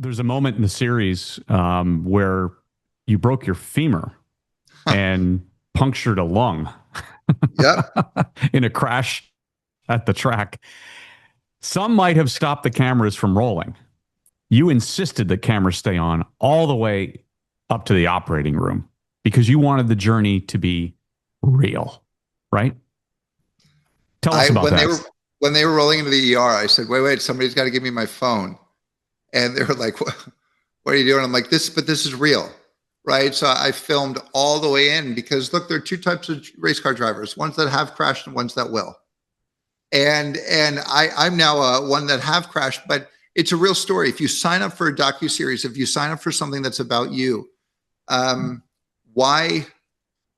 there's a moment in the series where you broke your femur and punctured a lung Yep. in a crash at the track. Some might have stopped the cameras from rolling. You insisted the cameras stay on all the way up to the operating room because you wanted the journey to be real, right? Tell us I about that. when they were rolling into the ER, I said, wait, somebody's got to give me my phone. And they were like, what are you doing? I'm like, this is real. Right. So I filmed all the way in because look, there are two types of race car drivers, ones that have crashed and ones that will. And I'm now one that have crashed, but it's a real story. If you sign up for a docuseries, if you sign up for something that's about you, why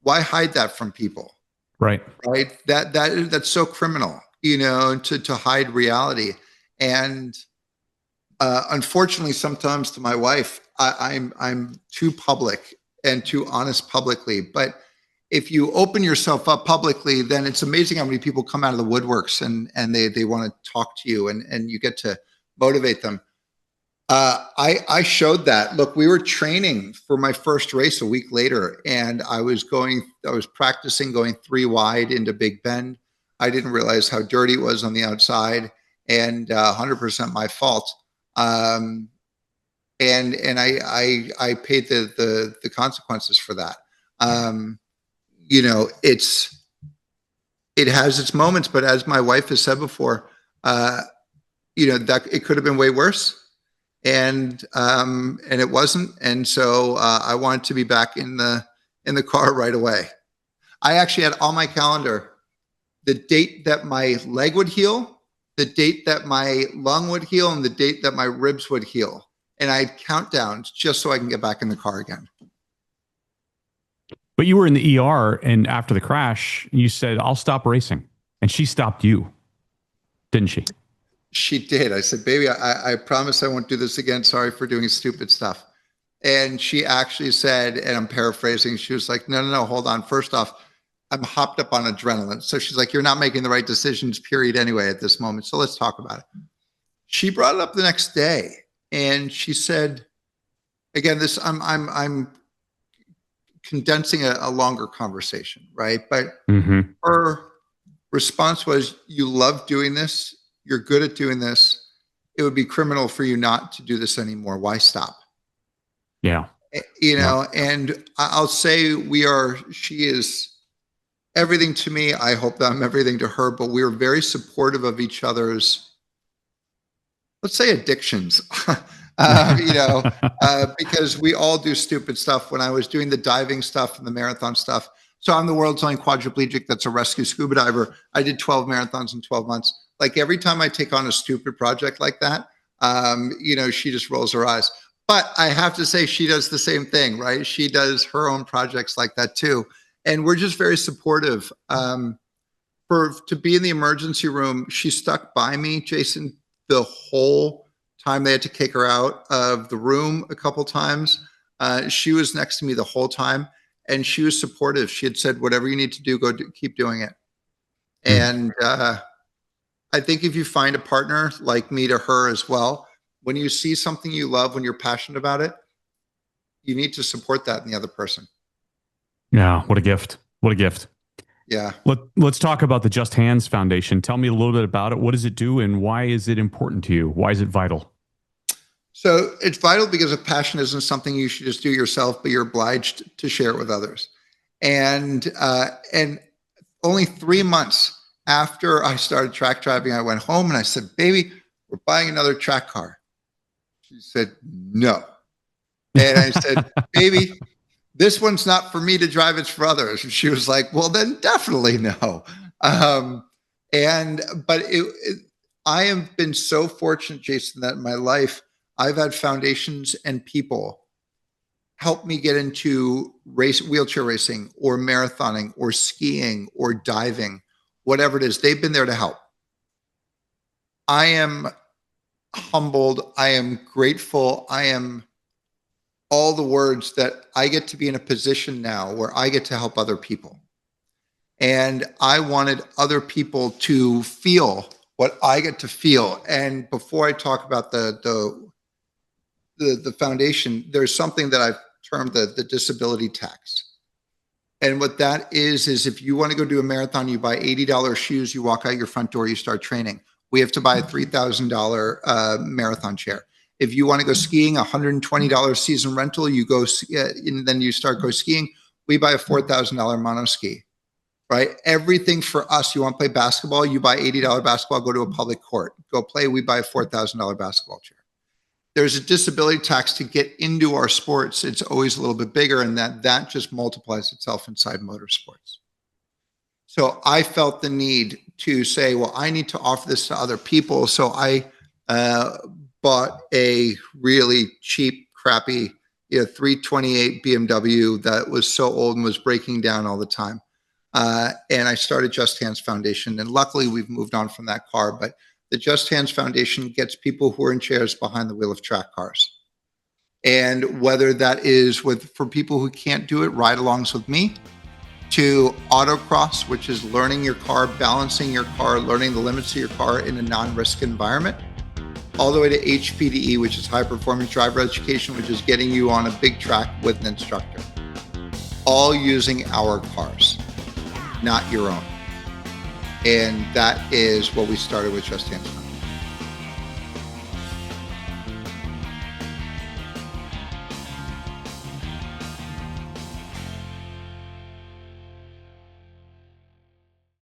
hide that from people? Right. Right. That's so criminal, to hide reality. And unfortunately, sometimes to my wife, I'm too public and too honest publicly. But if you open yourself up publicly, then it's amazing how many people come out of the woodworks and they want to talk to you and you get to motivate them. I showed that. Look, we were training for my first race a week later, and I was practicing going 3 wide into Big Bend. I didn't realize how dirty it was on the outside, and 100% my fault. And I paid the consequences for that. It has its moments, but as my wife has said before, that it could have been way worse. And it wasn't. And so I wanted to be back in the car right away. I actually had on my calendar the date that my leg would heal, the date that my lung would heal, and the date that my ribs would heal. And I had countdowns just so I can get back in the car again. But you were in the ER, and after the crash, you said, I'll stop racing. And she stopped you, didn't she? She did. I said, baby, I promise I won't do this again. Sorry for doing stupid stuff. And she actually said, and I'm paraphrasing, she was like, no, hold on. First off, I'm hopped up on adrenaline. So she's like, you're not making the right decisions, period, anyway, at this moment. So let's talk about it. She brought it up the next day, and she said, again, I'm condensing a longer conversation, right? But her response was, you love doing this. You're good at doing this. It would be criminal for you not to do this anymore. Why stop? Yeah. And I'll say she is everything to me. I hope that I'm everything to her, but we're very supportive of each other's, let's say, addictions, because we all do stupid stuff. When I was doing the diving stuff and the marathon stuff, so I'm the world's only quadriplegic that's a rescue scuba diver. I did 12 marathons in 12 months. Like every time I take on a stupid project like that, she just rolls her eyes. But I have to say she does the same thing, right? She does her own projects like that too. And we're just very supportive. To be in the emergency room, she stuck by me, Jason, the whole time. They had to kick her out of the room a couple times. She was next to me the whole time, and she was supportive. She had said, whatever you need to do, keep doing it. And I think if you find a partner like me to her as well, when you see something you love, when you're passionate about it, you need to support that in the other person. Yeah. What a gift. What a gift. Yeah. Let's talk about the Just Hands Foundation. Tell me a little bit about it. What does it do, and why is it important to you? Why is it vital? So it's vital because a passion isn't something you should just do yourself, but you're obliged to share it with others. And only 3 months after I started track driving, I went home and I said, baby, we're buying another track car. She said, no. And I said, baby, this one's not for me to drive, it's for others. And she was like, well, then definitely no. But I have been so fortunate, Jason, that in my life, I've had foundations and people help me get into wheelchair racing or marathoning or skiing or diving, whatever it is. They've been there to help. I am humbled. I am grateful. I am all the words that I get to be in a position now where I get to help other people. And I wanted other people to feel what I get to feel. And before I talk about the the foundation, there's something that I've termed the disability tax. And what that is if you want to go do a marathon, you buy $80 shoes, you walk out your front door, you start training. We have to buy a $3,000 marathon chair. If you want to go skiing, $120 season rental, you go, and then you start go skiing. We buy a $4,000 mono ski, right? Everything for us. You want to play basketball, you buy $80 basketball, go to a public court, go play. We buy a $4,000 basketball chair. There's a disability tax to get into our sports. It's always a little bit bigger, and that just multiplies itself inside motorsports. So I felt the need to say, well, I need to offer this to other people. So I bought a really cheap, crappy 328 BMW that was so old and was breaking down all the time. And I started Just Hands Foundation. And luckily, we've moved on from that car. But the Just Hands Foundation gets people who are in chairs behind the wheel of track cars. And whether that is for people who can't do it, ride-alongs with me, to autocross, which is learning your car, balancing your car, learning the limits of your car in a non-risk environment, all the way to HPDE, which is high-performance driver education, which is getting you on a big track with an instructor, all using our cars, not your own. And that is what we started with Just Hands.